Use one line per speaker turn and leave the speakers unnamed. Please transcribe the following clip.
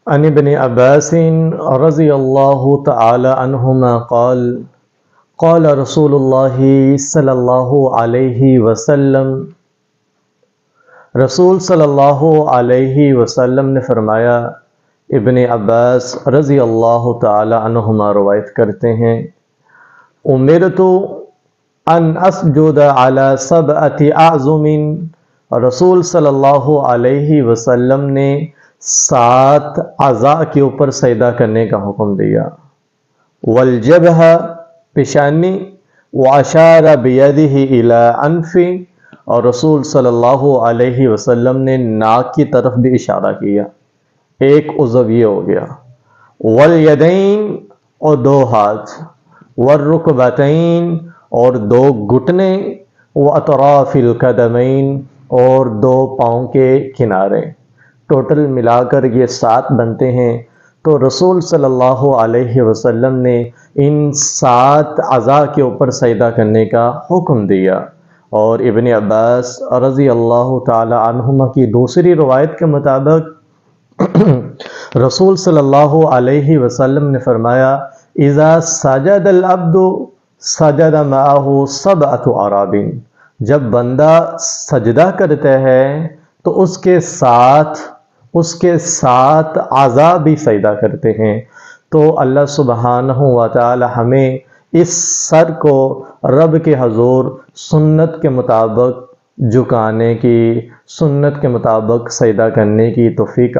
عن ابن عباس رضی اللہ تعالی عنہما قال قال رسول اللہ صلی اللہ علیہ وسلم، رسول صلی اللہ علیہ وسلم نے فرمایا، ابن عباس رضی اللہ تعالی عنہما روایت کرتے ہیں، امرت ان اسجد علی سبعۃ اعظم، رسول صلی اللہ علیہ وسلم نے 7 اعضاء کے اوپر سجدہ کرنے کا حکم دیا، والجبہہ پیشانی، واشار بیدہ الی انف، اور رسول صلی اللہ علیہ وسلم نے ناک کی طرف بھی اشارہ کیا، ایک عضو یہ ہو گیا، والیدین اور 2 ہاتھ، والرکبتین اور 2 گھٹنے، واطراف القدمین اور 2 پاؤں کے کنارے، ٹوٹل ملا کر یہ 7 بنتے ہیں۔ تو رسول صلی اللہ علیہ وسلم نے ان 7 اعضاء کے اوپر سجدہ کرنے کا حکم دیا۔ اور ابن عباس رضی اللہ تعالی عنہما کی دوسری روایت کے مطابق رسول صلی اللہ علیہ وسلم نے فرمایا، اذا سجد العبد سجد معه 7 اعراب، جب بندہ سجدہ کرتا ہے تو اس کے ساتھ اعضاء بھی سجدہ کرتے ہیں۔ تو اللہ سبحانہ و تعالی ہمیں اس سر کو رب کے حضور سنت کے مطابق جھکانے کی، سنت کے مطابق سجدہ کرنے کی توفیق